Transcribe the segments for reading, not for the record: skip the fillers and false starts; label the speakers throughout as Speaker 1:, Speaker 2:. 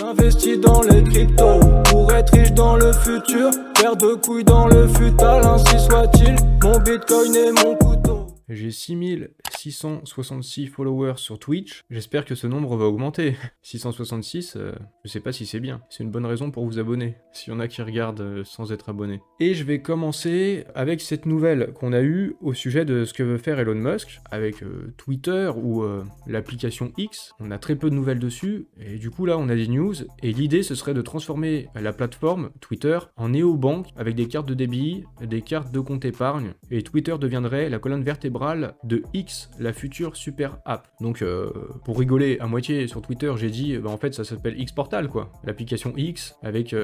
Speaker 1: J'investis dans les cryptos pour être riche dans le futur. Paire de couilles dans le futal, ainsi soit-il. Mon bitcoin est mon couteau. J'ai 6666 followers sur Twitch, j'espère que ce nombre va augmenter. 666, je sais pas si c'est bien, c'est une bonne raison pour vous abonner, s'il y en a qui regardent sans être abonnés. Et je vais commencer avec cette nouvelle qu'on a eue au sujet de ce que veut faire Elon Musk, avec Twitter ou l'application X. On a très peu de nouvelles dessus, et du coup là on a des news, et l'idée ce serait de transformer la plateforme Twitter en néobanque, avec des cartes de débit, des cartes de compte épargne, et Twitter deviendrait la colonne vertébrale de X, la future super app. Donc pour rigoler à moitié sur Twitter, j'ai dit en fait ça s'appelle X Portal quoi, l'application X avec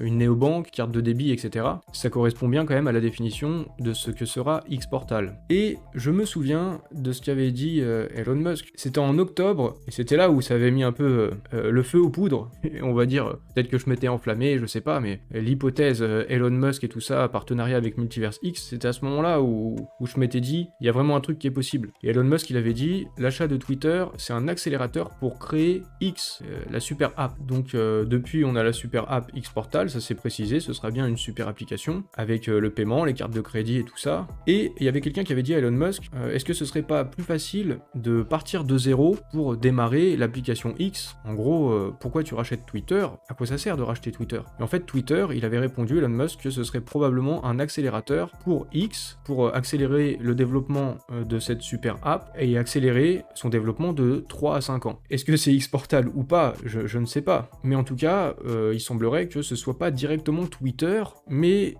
Speaker 1: une néobanque, carte de débit, etc. Ça correspond bien quand même à la définition de ce que sera X Portal. Et je me souviens de ce qu'avait dit Elon Musk, c'était en octobre, et c'était là où ça avait mis un peu le feu aux poudres, et on va dire, peut-être que je m'étais enflammé, je sais pas, mais l'hypothèse Elon Musk et tout ça, partenariat avec Multiverse X, c'était à ce moment-là où je m'étais dit, il y a vraiment un truc qui est possible. Et Elon Musk, il avait dit, l'achat de Twitter, c'est un accélérateur pour créer X, la super app. Donc depuis, on a la super app X Portal, ça s'est précisé, ce sera bien une super application, avec le paiement, les cartes de crédit et tout ça. Et il y avait quelqu'un qui avait dit à Elon Musk, est-ce que ce serait pas plus facile de partir de zéro pour démarrer l'application X? En gros, pourquoi tu rachètes Twitter? À quoi ça sert de racheter Twitter? Et en fait, Twitter, il avait répondu, Elon Musk, que ce serait probablement un accélérateur pour X, pour accélérer le développement de cette super app et accélérer son développement de 3 à 5 ans. Est-ce que c'est X Portal ou pas? Je ne sais pas. Mais en tout cas, il semblerait que ce soit pas directement Twitter, mais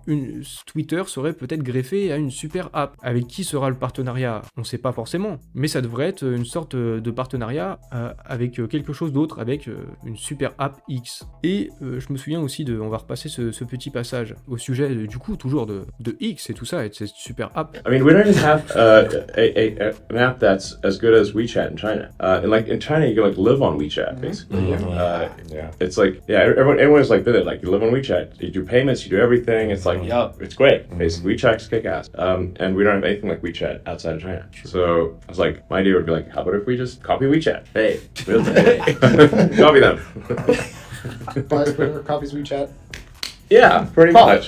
Speaker 1: Twitter serait peut-être greffé à une super app. Avec qui sera le partenariat? On sait pas forcément. Mais ça devrait être une sorte de partenariat avec quelque chose d'autre, avec une super app X. Et je me souviens aussi on va repasser ce petit passage au sujet du coup toujours de X et tout ça, et de cette super app.
Speaker 2: I mean, we don't even have an app that's as good as WeChat in China. And like in China, you can like live on WeChat basically. It's like everyone's like been it. Like you live on WeChat, you do payments, you do everything. It's like it's great. Basically, WeChat's kick ass. And we don't have anything like WeChat outside of China. So I was like, my idea would be like, how about if we just copy WeChat? Hey, copy them.
Speaker 3: Vice Twitter copies WeChat.
Speaker 2: Yeah, pretty much.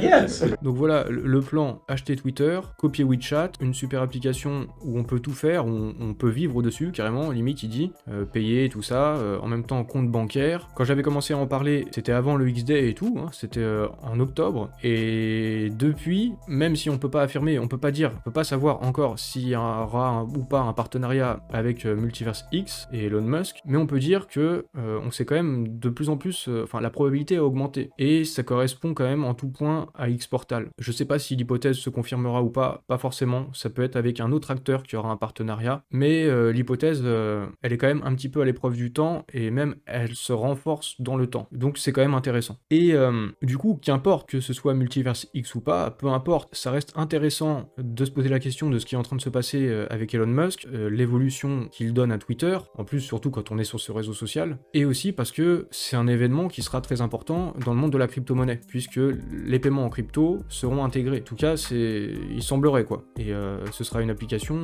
Speaker 2: Yes.
Speaker 1: Donc voilà, le plan, acheter Twitter, copier WeChat, une super application où on peut tout faire, où on peut vivre dessus carrément, limite il dit, payer, tout ça, en même temps compte bancaire. Quand j'avais commencé à en parler, c'était avant le X-Day et tout, hein, c'était en octobre, et depuis, même si on peut pas affirmer, on peut pas dire, on peut pas savoir encore s'il y aura ou pas un partenariat avec Multiverse X et Elon Musk, mais on peut dire que on sait quand même de plus en plus, la probabilité a augmenté. Et ça correspond quand même en tout point à X Portal. Je sais pas si l'hypothèse se confirmera ou pas forcément, ça peut être avec un autre acteur qui aura un partenariat, mais l'hypothèse, elle est quand même un petit peu à l'épreuve du temps, et même elle se renforce dans le temps. Donc c'est quand même intéressant. Et du coup, qu'importe que ce soit Multiverse X ou pas, peu importe, ça reste intéressant de se poser la question de ce qui est en train de se passer avec Elon Musk, l'évolution qu'il donne à Twitter, en plus surtout quand on est sur ce réseau social, et aussi parce que c'est un événement qui sera très important dans le monde de la crypto-monnaie, puisque les paiements en crypto seront intégrés. En tout cas, il semblerait quoi. Et ce sera une application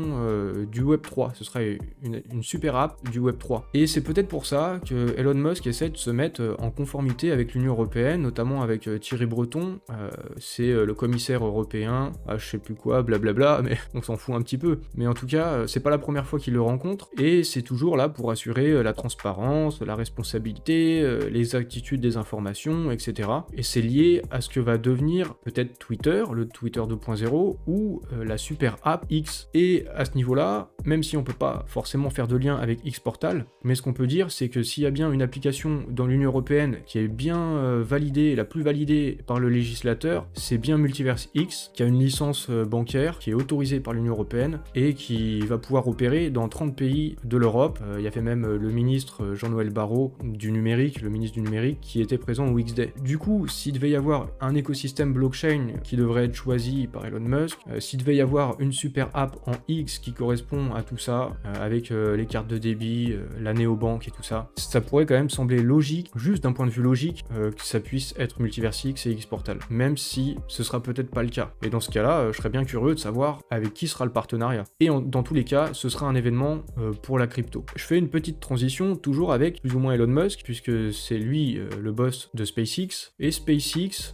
Speaker 1: du Web3, ce sera une super app du Web3. Et c'est peut-être pour ça que Elon Musk essaie de se mettre en conformité avec l'Union Européenne, notamment avec Thierry Breton, c'est le commissaire européen, je sais plus quoi, blablabla, mais on s'en fout un petit peu. Mais en tout cas, c'est pas la première fois qu'il le rencontre, et c'est toujours là pour assurer la transparence, la responsabilité, l'exactitude des informations, etc. Et c'est lié à ce que va devenir peut-être Twitter, le Twitter 2.0, ou la super app X. Et à ce niveau-là, même si on peut pas forcément faire de lien avec X Portal, mais ce qu'on peut dire, c'est que s'il y a bien une application dans l'Union Européenne qui est bien validée, la plus validée par le législateur, c'est bien Multiverse X, qui a une licence bancaire, qui est autorisée par l'Union Européenne, et qui va pouvoir opérer dans 30 pays de l'Europe. Il y avait même le ministre Jean-Noël Barrot du numérique, le ministre du numérique, qui était présent au X Day. Du coup, s'il devait y avoir un écosystème blockchain qui devrait être choisi par Elon Musk, s'il devait y avoir une super app en X qui correspond à tout ça, avec les cartes de débit, la néobanque et tout ça, ça pourrait quand même sembler logique, juste d'un point de vue logique, que ça puisse être Multiversix et Xportal, même si ce sera peut-être pas le cas. Et dans ce cas-là, je serais bien curieux de savoir avec qui sera le partenariat. Et dans tous les cas, ce sera un événement pour la crypto. Je fais une petite transition, toujours avec plus ou moins Elon Musk, puisque c'est lui le boss de SpaceX, et SpaceX,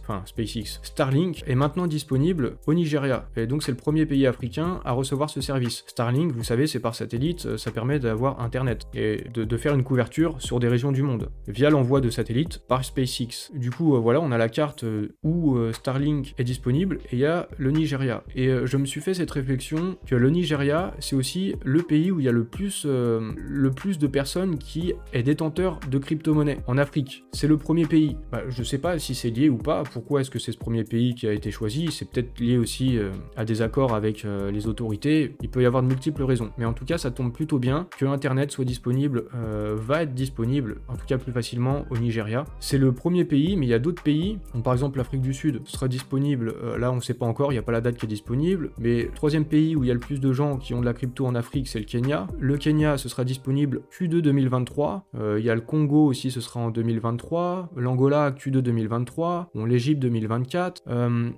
Speaker 1: Starlink est maintenant disponible au Nigeria, et donc c'est le premier pays africain à recevoir ce service. Starlink, vous savez, c'est par satellite, ça permet d'avoir internet, et de faire une couverture sur des régions du monde, via l'envoi de satellites par SpaceX. Du coup, voilà, on a la carte où Starlink est disponible, et il y a le Nigeria. Et je me suis fait cette réflexion que le Nigeria, c'est aussi le pays où il y a le plus de personnes qui est détenteur de crypto-monnaies en Afrique. C'est le premier pays. Je sais pas si c'est lié ou pas, pourquoi est-ce que c'est ce premier pays qui a été choisi, c'est peut-être lié aussi à des accords avec les autorités, il peut y avoir de multiples raisons. Mais en tout cas, ça tombe plutôt bien que Internet soit disponible, va être disponible, en tout cas plus facilement au Nigeria. C'est le premier pays, mais il y a d'autres pays, par exemple l'Afrique du Sud sera disponible, là on sait pas encore, il n'y a pas la date qui est disponible, mais le troisième pays où il y a le plus de gens qui ont de la crypto en Afrique, c'est le Kenya. Le Kenya, ce sera disponible Q2 2023, il y a le Congo aussi, ce sera en 2023, l'Angola Q2 2023, l'Égypte 2024,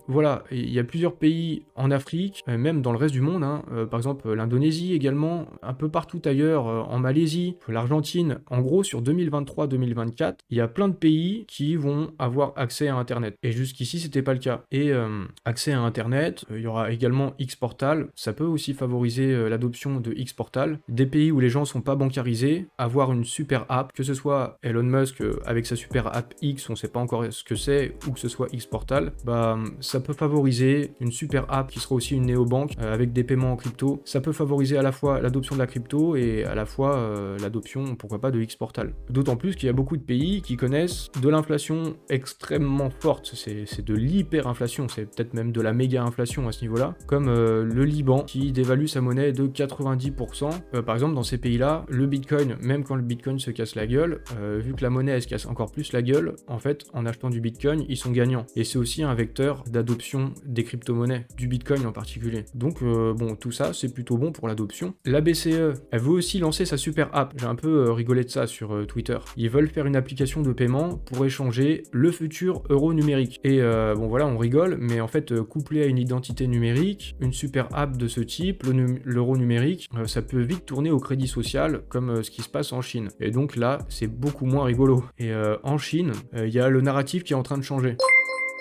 Speaker 1: voilà, il y a plusieurs pays en Afrique, même dans le reste du monde, par exemple l'Indonésie également, un peu partout ailleurs, en Malaisie, l'Argentine, en gros sur 2023-2024, il y a plein de pays qui vont avoir accès à Internet, et jusqu'ici c'était pas le cas. Et accès à Internet, il y aura également Xportal, ça peut aussi favoriser l'adoption de Xportal, des pays où les gens sont pas bancarisés, avoir une super app, que ce soit Elon Musk avec sa super app X, on sait pas encore ce que c'est, ou que ce soit Xportal, ça peut favoriser une super app qui sera aussi une néobanque avec des paiements en crypto, ça peut favoriser à la fois l'adoption de la crypto et à la fois l'adoption, pourquoi pas, de Xportal. D'autant plus qu'il y a beaucoup de pays qui connaissent de l'inflation extrêmement forte, c'est de l'hyperinflation, c'est peut-être même de la méga-inflation à ce niveau-là, comme le Liban qui dévalue sa monnaie de 90%. Par exemple, dans ces pays-là, le Bitcoin, même quand le Bitcoin se casse la gueule, vu que la monnaie elle se casse encore plus la gueule, en fait, en achetant du Bitcoin, ils sont gagnants. Et c'est aussi un vecteur d'adoption des crypto-monnaies, du Bitcoin en particulier. Donc, bon, tout ça, c'est plutôt bon pour l'adoption. La BCE, elle veut aussi lancer sa super app. J'ai un peu rigolé de ça sur Twitter. Ils veulent faire une application de paiement pour échanger le futur euro numérique. Et bon, voilà, on rigole, mais en fait, couplé à une identité numérique, une super app de ce type, l'euro numérique, ça peut vite tourner au crédit social, comme ce qui se passe en Chine. Et donc là, c'est beaucoup moins rigolo. Et en Chine, il y a le narratif qui est en train de changer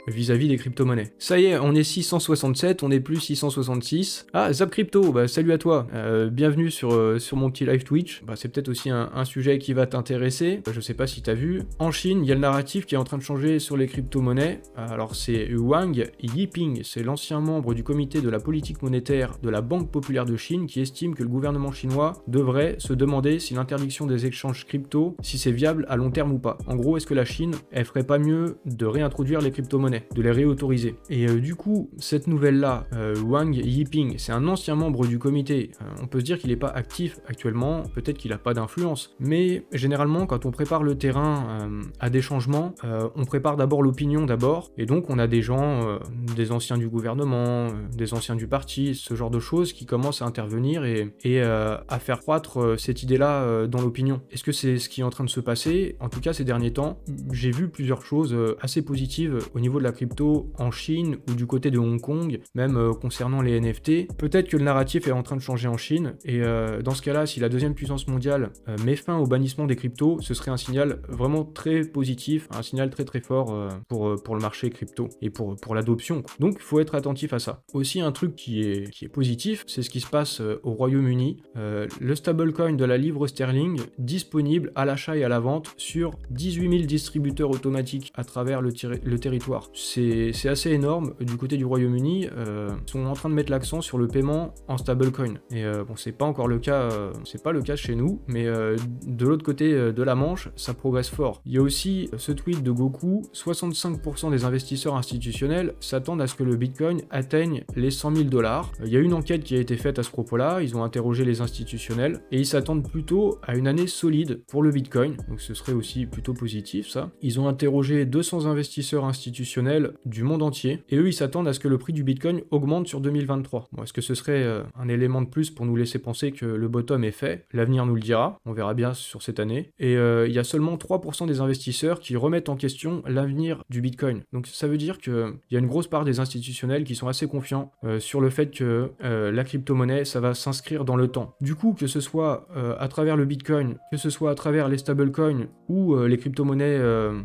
Speaker 1: vis-à-vis des crypto-monnaies. Ça y est, on est 667, on est plus 666. Ah, Zap Crypto, salut à toi. Bienvenue sur mon petit live Twitch. C'est peut-être aussi un sujet qui va t'intéresser. Je sais pas si t'as vu. En Chine, il y a le narratif qui est en train de changer sur les crypto-monnaies. Alors c'est Wang Yiping, c'est l'ancien membre du comité de la politique monétaire de la Banque populaire de Chine qui estime que le gouvernement chinois devrait se demander si l'interdiction des échanges crypto, si c'est viable à long terme ou pas. En gros, est-ce que la Chine, elle ferait pas mieux de réintroduire les crypto-monnaies, de les réautoriser. Et du coup, cette nouvelle-là, Wang Yiping, c'est un ancien membre du comité. On peut se dire qu'il n'est pas actif actuellement, peut-être qu'il n'a pas d'influence, mais généralement, quand on prépare le terrain à des changements, on prépare d'abord l'opinion d'abord, et donc on a des gens, des anciens du gouvernement, des anciens du parti, ce genre de choses qui commencent à intervenir et à faire croître cette idée-là dans l'opinion. Est-ce que c'est ce qui est en train de se passer? En tout cas, ces derniers temps, j'ai vu plusieurs choses assez positives au niveau de la crypto en Chine ou du côté de Hong Kong, même concernant les NFT. Peut-être que le narratif est en train de changer en Chine, et dans ce cas-là, si la deuxième puissance mondiale met fin au bannissement des cryptos, ce serait un signal vraiment très positif, un signal très très fort pour le marché crypto et pour l'adoption. Donc il faut être attentif à ça. Aussi un truc qui est positif, c'est ce qui se passe au Royaume-Uni. Le stablecoin de la livre sterling disponible à l'achat et à la vente sur 18 000 distributeurs automatiques à travers le territoire. c'est assez énorme. Du côté du Royaume-Uni, ils sont en train de mettre l'accent sur le paiement en stablecoin. Et bon, c'est pas encore le cas, c'est pas le cas chez nous, mais de l'autre côté de la Manche, ça progresse fort. Il y a aussi ce tweet de Goku, 65% des investisseurs institutionnels s'attendent à ce que le Bitcoin atteigne les 100 000 $. Il y a une enquête qui a été faite à ce propos-là, ils ont interrogé les institutionnels, et ils s'attendent plutôt à une année solide pour le Bitcoin, donc ce serait aussi plutôt positif ça. Ils ont interrogé 200 investisseurs institutionnels du monde entier, et eux ils s'attendent à ce que le prix du Bitcoin augmente sur 2023. Bon, est-ce que ce serait un élément de plus pour nous laisser penser que le bottom est fait? L'avenir nous le dira, on verra bien sur cette année. Et il y a seulement 3% des investisseurs qui remettent en question l'avenir du Bitcoin. Donc ça veut dire qu'il y a une grosse part des institutionnels qui sont assez confiants sur le fait que la crypto-monnaie, ça va s'inscrire dans le temps. Du coup, que ce soit à travers le Bitcoin, que ce soit à travers les stablecoins ou les crypto-monnaies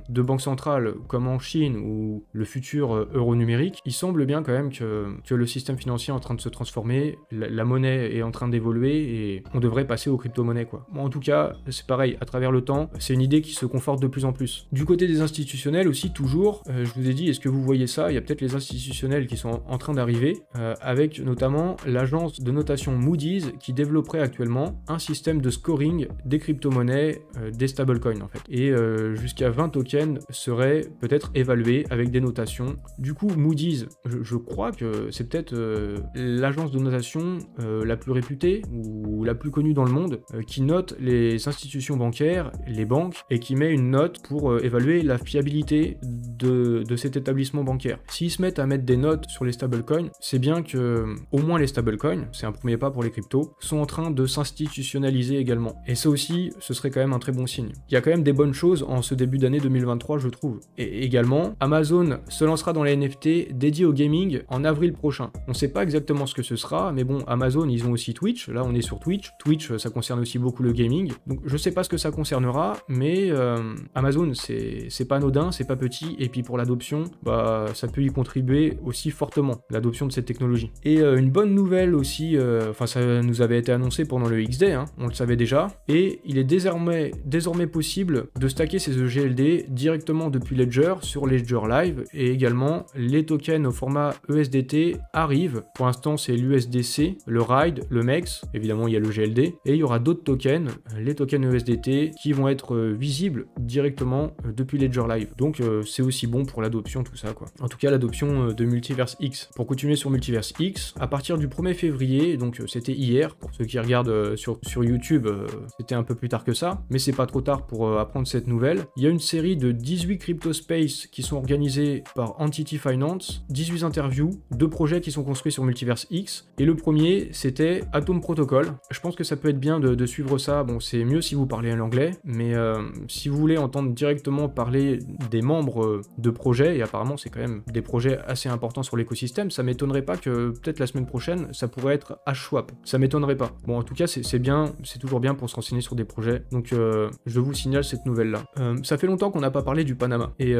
Speaker 1: de banque centrale comme en Chine ou le futur euro numérique, il semble bien quand même que le système financier est en train de se transformer, la monnaie est en train d'évoluer et on devrait passer aux crypto-monnaies quoi. Bon, en tout cas, c'est pareil, à travers le temps, c'est une idée qui se conforte de plus en plus. Du côté des institutionnels aussi, toujours, je vous ai dit, est-ce que vous voyez ça? Il y a peut-être les institutionnels qui sont en train d'arriver, avec notamment l'agence de notation Moody's qui développerait actuellement un système de scoring des crypto-monnaies, des stablecoins en fait. Et jusqu'à 20 tokens seraient peut-être évalués avec des notations. Du coup, Moody's, je crois que c'est peut-être l'agence de notation la plus réputée ou la plus connue dans le monde, qui note les institutions bancaires, les banques, et qui met une note pour évaluer la fiabilité de cet établissement bancaire. S'ils se mettent à mettre des notes sur les stablecoins, c'est bien que au moins les stablecoins, c'est un premier pas pour les cryptos, sont en train de s'institutionnaliser également. Et ça aussi, ce serait quand même un très bon signe. Il y a quand même des bonnes choses en ce début d'année 2023, je trouve. Et également, Amazon se lancera dans les NFT dédiés au gaming en avril prochain. On sait pas exactement ce que ce sera, mais bon, Amazon, ils ont aussi Twitch. Là, on est sur Twitch. Twitch, ça concerne aussi beaucoup le gaming. Donc, je sais pas ce que ça concernera, mais Amazon, c'est pas anodin, c'est pas petit, et puis pour l'adoption, bah, ça peut y contribuer aussi fortement, l'adoption de cette technologie. Et une bonne nouvelle aussi, enfin, ça nous avait été annoncé pendant le XDay, hein, on le savait déjà, et il est désormais possible de stacker ces EGLD directement depuis Ledger sur Ledger Live, et également les tokens au format ESDT arrivent. Pour l'instant, c'est l'USDC, le RIDE, le MEX, évidemment il y a le GLD, et il y aura d'autres tokens, les tokens ESDT, qui vont être visibles directement depuis Ledger Live. Donc c'est aussi bon pour l'adoption, tout ça quoi. En tout cas, l'adoption de Multiverse X. Pour continuer sur Multiverse X, à partir du 1er février, donc c'était hier, pour ceux qui regardent sur YouTube, c'était un peu plus tard que ça, mais c'est pas trop tard pour apprendre cette nouvelle. Il y a une série de 18 crypto space qui sont organisés par Entity Finance, 18 interviews, 2 projets qui sont construits sur Multiverse X, et le premier c'était Atom Protocol. Je pense que ça peut être bien de suivre ça. Bon, c'est mieux si vous parlez l'anglais, mais si vous voulez entendre directement parler des membres de projets, et apparemment c'est quand même des projets assez importants sur l'écosystème, ça m'étonnerait pas que peut-être la semaine prochaine ça pourrait être Hashswap. Ça m'étonnerait pas. Bon, en tout cas c'est bien, c'est toujours bien pour se renseigner sur des projets, donc je vous signale cette nouvelle là. Ça fait longtemps qu'on n'a pas parlé du Panama, et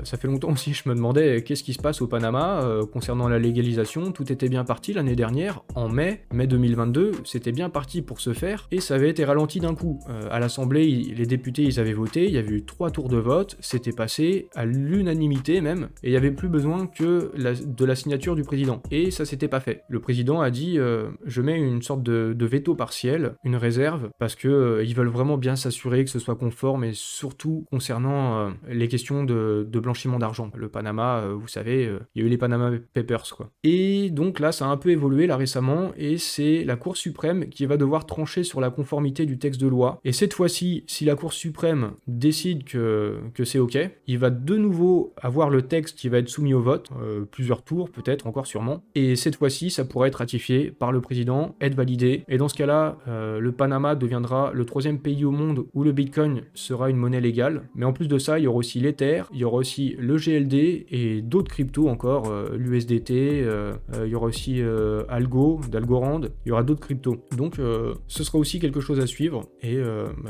Speaker 1: ça fait longtemps aussi je me demandais qu'est-ce qui se passe au Panama concernant la légalisation. Tout était bien parti l'année dernière, en mai 2022, c'était bien parti pour se faire, et ça avait été ralenti d'un coup. À l'Assemblée, les députés ils avaient voté, il y avait eu 3 tours de vote, c'était passé à l'unanimité même, et il n'y avait plus besoin que de la signature du président, et ça s'était pas fait. Le président a dit je mets une sorte de veto partiel, une réserve, parce que ils veulent vraiment bien s'assurer que ce soit conforme, et surtout concernant les questions de blanchiment d'argent. Le Panama, vous savez, il y a eu les Panama Papers quoi. Et donc là ça a un peu évolué là récemment, et c'est la Cour suprême qui va devoir trancher sur la conformité du texte de loi, et cette fois-ci, si la Cour suprême décide que c'est ok, il va de nouveau avoir le texte qui va être soumis au vote, plusieurs tours peut-être, encore sûrement, et cette fois-ci ça pourrait être ratifié par le président, être validé, et dans ce cas-là, le Panama deviendra le 3e pays au monde où le Bitcoin sera une monnaie légale. Mais en plus de ça, il y aura aussi l'Ether, il y aura aussi le GLD et d'autres cryptos encore, l'USDT, il y aura aussi d'Algorand, il y aura d'autres cryptos. Donc ce sera aussi quelque chose à suivre, et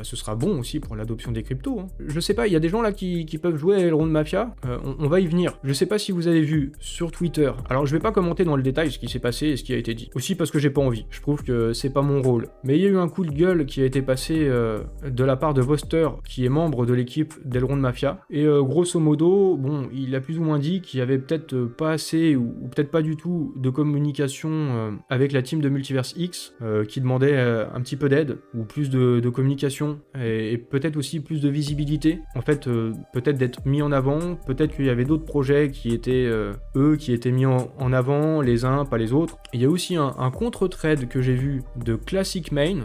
Speaker 1: ce sera bon aussi pour l'adoption des cryptos. Hein. Je sais pas, il y a des gens là qui peuvent jouer à Elrond Mafia, on va y venir. Je sais pas si vous avez vu sur Twitter, alors je vais pas commenter dans le détail ce qui s'est passé et ce qui a été dit, aussi parce que j'ai pas envie, je trouve que c'est pas mon rôle, mais il y a eu un coup de gueule qui a été passé de la part de Voster, qui est membre de l'équipe d'Elrond Mafia, et grosso modo, bon, il a plus ou moins dit qu'il y avait peut-être pas assez ou peut-être pas du tout de communication avec la team de Multiverse X qui demandait un petit peu d'aide ou plus de communication et peut-être aussi plus de visibilité. En fait, peut-être d'être mis en avant, peut-être qu'il y avait d'autres projets qui étaient eux qui étaient mis en avant, les uns, pas les autres. Il y a aussi un contre-trade que j'ai vu de Classic Main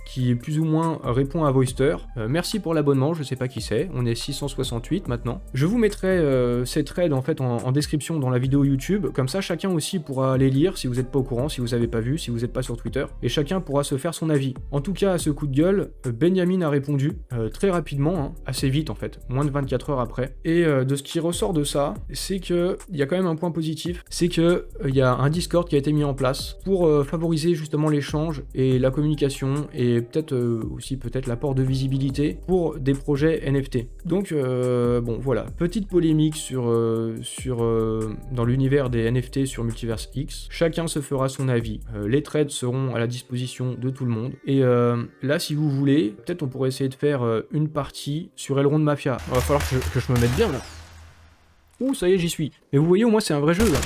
Speaker 1: qui plus ou moins répond à Voister. Merci pour l'abonnement, je sais pas qui c'est, on est 668 maintenant. Je vous mettrai ces trades en fait en description dans la vidéo YouTube, comme ça chacun aussi pourra les lire si vous n'êtes pas au courant, si vous n'avez pas vu, si vous n'êtes pas sur Twitter, et chacun pourra se faire son avis. En tout cas, à ce coup de gueule, Benjamin a répondu très rapidement, hein, assez vite en fait, moins de 24 heures après. Et de ce qui ressort de ça, c'est que il y a quand même un point positif, c'est que il y a un Discord qui a été mis en place pour favoriser justement l'échange et la communication et peut-être aussi l'apport de visibilité pour des projets NFT. Donc bon voilà, petite polémique dans l'univers des NFT sur Multiverse X. Chacun se fera son avis. Les trades seront à la disposition de tout le monde. Et là, si vous voulez, peut-être on pourrait essayer de faire une partie sur Elrond Mafia. Il va falloir que je me mette bien là. Ouh, ça y est, j'y suis. Mais vous voyez, au moins c'est un vrai jeu là.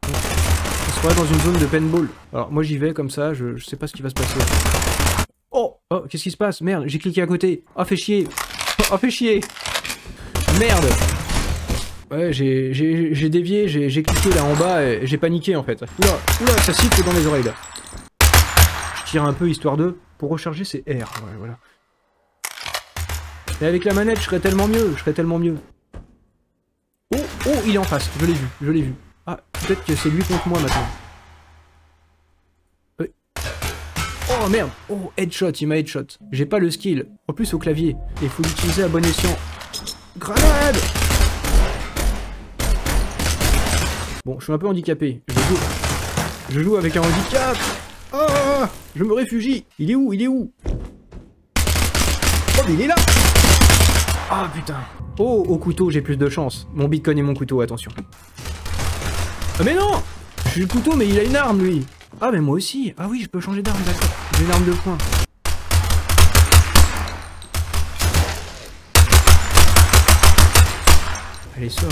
Speaker 1: On se croit dans une zone de paintball. Alors moi j'y vais comme ça, je sais pas ce qui va se passer. Oh, qu'est-ce qui se passe? Merde, j'ai cliqué à côté. Oh, fait chier. Oh, fait chier. Merde. Ouais, j'ai dévié, j'ai cliqué là en bas et j'ai paniqué en fait. Oula, ça siffle dans les oreilles là. Je tire un peu histoire de... Pour recharger, c'est R. Ouais, voilà. Et avec la manette, je serais tellement mieux, Oh, il est en face. Je l'ai vu. Ah, peut-être que c'est lui contre moi maintenant. Oh merde! Oh, headshot, il m'a headshot. J'ai pas le skill. En plus au clavier. Il faut l'utiliser à bon escient. Grenade! Bon, je suis un peu handicapé. Je joue avec un handicap. Oh, je me réfugie. Il est où? Oh, mais il est là! Ah putain. Oh, au couteau, j'ai plus de chance. Mon bitcoin et mon couteau, attention. Ah mais non! Je suis le couteau, mais il a une arme, lui. Ah mais moi aussi. Ah oui, je peux changer d'arme, d'accord. J'ai une arme de poing. Allez, sors.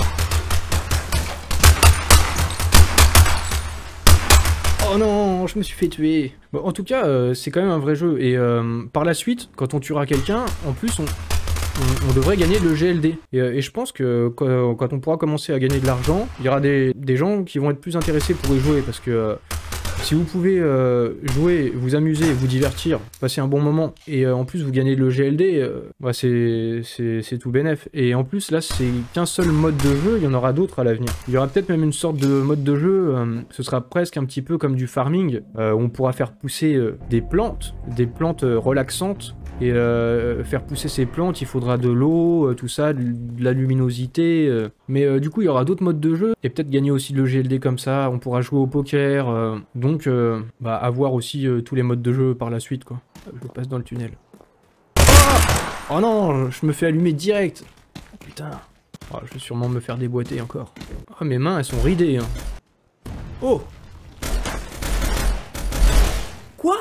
Speaker 1: Oh non, je me suis fait tuer. Bon, en tout cas, c'est quand même un vrai jeu. Et par la suite, quand on tuera quelqu'un, en plus, on devrait gagner de GLD. Et je pense que quand on pourra commencer à gagner de l'argent, il y aura des gens qui vont être plus intéressés pour y jouer. Parce que... si vous pouvez jouer, vous amuser, vous divertir, passer un bon moment, et en plus vous gagnez le GLD, bah c'est tout bénef. Et en plus là c'est qu'un seul mode de jeu, il y en aura d'autres à l'avenir. Il y aura peut-être même une sorte de mode de jeu, ce sera presque un petit peu comme du farming, où on pourra faire pousser des plantes relaxantes. Et faire pousser ces plantes, il faudra de l'eau, tout ça, de la luminosité. Mais du coup, il y aura d'autres modes de jeu. Et peut-être gagner aussi le GLD comme ça. On pourra jouer au poker. Donc, bah, avoir aussi tous les modes de jeu par la suite, quoi. Je passe dans le tunnel. Oh non, je me fais allumer direct. Oh, putain. Oh, je vais sûrement me faire déboîter encore. Oh, mes mains, elles sont ridées. Hein. Oh! Quoi?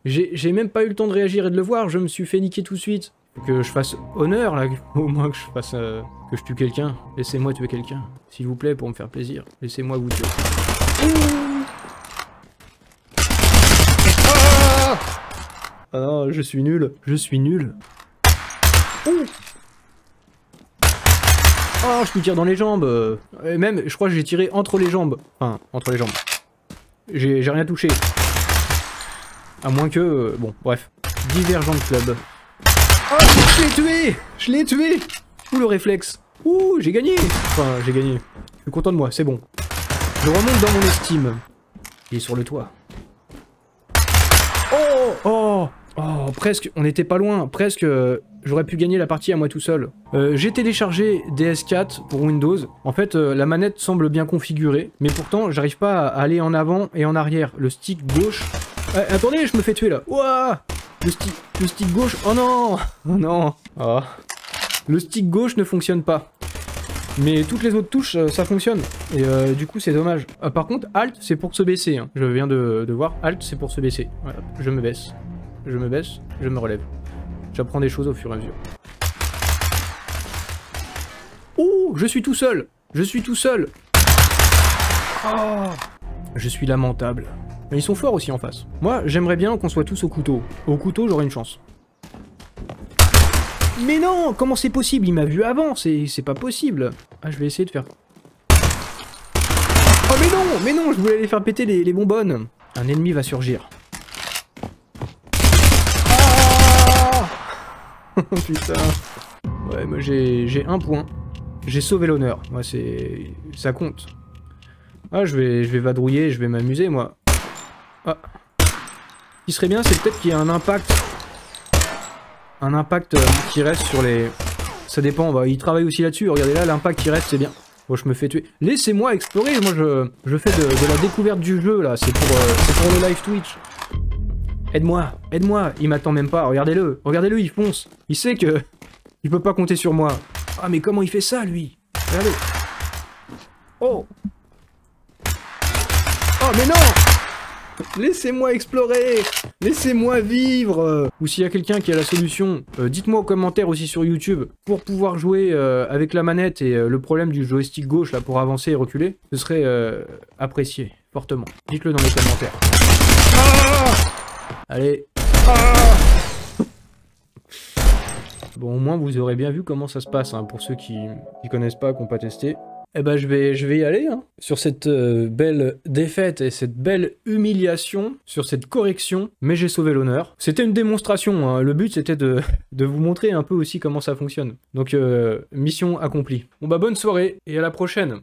Speaker 1: J'ai même pas eu le temps de réagir et de le voir, je me suis fait niquer tout de suite. Faut que je fasse honneur, là, au moins que je fasse... que je tue quelqu'un. Laissez-moi tuer quelqu'un. S'il vous plaît, pour me faire plaisir. Laissez-moi vous tuer. Ah non, je suis nul. Oh, je peux tirer dans les jambes. Et même, je crois que j'ai tiré entre les jambes. Enfin, entre les jambes. J'ai rien touché. À moins que... bon, bref. Divergent Club. Oh, je l'ai tué. Ouh, le réflexe. Ouh, j'ai gagné. Enfin, j'ai gagné. Je suis content de moi, c'est bon. Je remonte dans mon estime. Il est sur le toit. Oh, presque, on n'était pas loin. Presque, j'aurais pu gagner la partie à moi tout seul. J'ai téléchargé DS4 pour Windows. En fait, la manette semble bien configurée. Mais pourtant, j'arrive pas à aller en avant et en arrière. Le stick gauche... attendez, je me fais tuer là. Ouah, le stick gauche. Oh non. Oh non. Oh. Le stick gauche ne fonctionne pas. Mais toutes les autres touches, ça fonctionne. Et du coup, c'est dommage. Par contre, Alt, c'est pour se baisser. Hein. Je viens de voir. Alt, c'est pour se baisser. Voilà. Je me baisse. Je me relève. J'apprends des choses au fur et à mesure. Oh, je suis tout seul. Je suis tout seul. Oh, je suis lamentable. Mais ils sont forts aussi en face. Moi, j'aimerais bien qu'on soit tous au couteau. Au couteau, j'aurais une chance. Mais non, comment c'est possible? Il m'a vu avant, c'est pas possible. Ah, je vais essayer de faire... Oh mais non, je voulais aller faire péter les bonbonnes. Un ennemi va surgir. Ah oh, putain. Ouais, moi j'ai un point. J'ai sauvé l'honneur. Moi, ça compte. Ah, je vais vadrouiller, je vais m'amuser, moi. Ah. Ce qui serait bien, c'est peut-être qu'il y ait un impact. Un impact qui reste sur les... Ça dépend, bah, il travaille aussi là-dessus. Regardez là, l'impact qui reste, c'est bien. Bon, je me fais tuer. Laissez-moi explorer, moi je fais de la découverte du jeu, là. C'est pour le live Twitch. Aide-moi, il m'attend même pas. Regardez-le, il fonce. Il sait que... Il peut pas compter sur moi. Ah, mais comment il fait ça, lui? Regardez. Oh! Oh, mais non! Laissez-moi explorer! Laissez-moi vivre! Ou s'il y a quelqu'un qui a la solution, dites-moi aux commentaires aussi sur YouTube, pour pouvoir jouer avec la manette et le problème du joystick gauche, là, pour avancer et reculer, ce serait apprécié, fortement. Dites-le dans les commentaires. Ah! Allez. Ah! Bon, au moins vous aurez bien vu comment ça se passe, hein, pour ceux qui connaissent pas, qui n'ont pas testé. Eh ben je vais y aller, hein, sur cette belle défaite et cette belle humiliation, sur cette correction, mais j'ai sauvé l'honneur. C'était une démonstration, hein, le but c'était de vous montrer un peu aussi comment ça fonctionne. Donc mission accomplie. Bon bah bonne soirée et à la prochaine.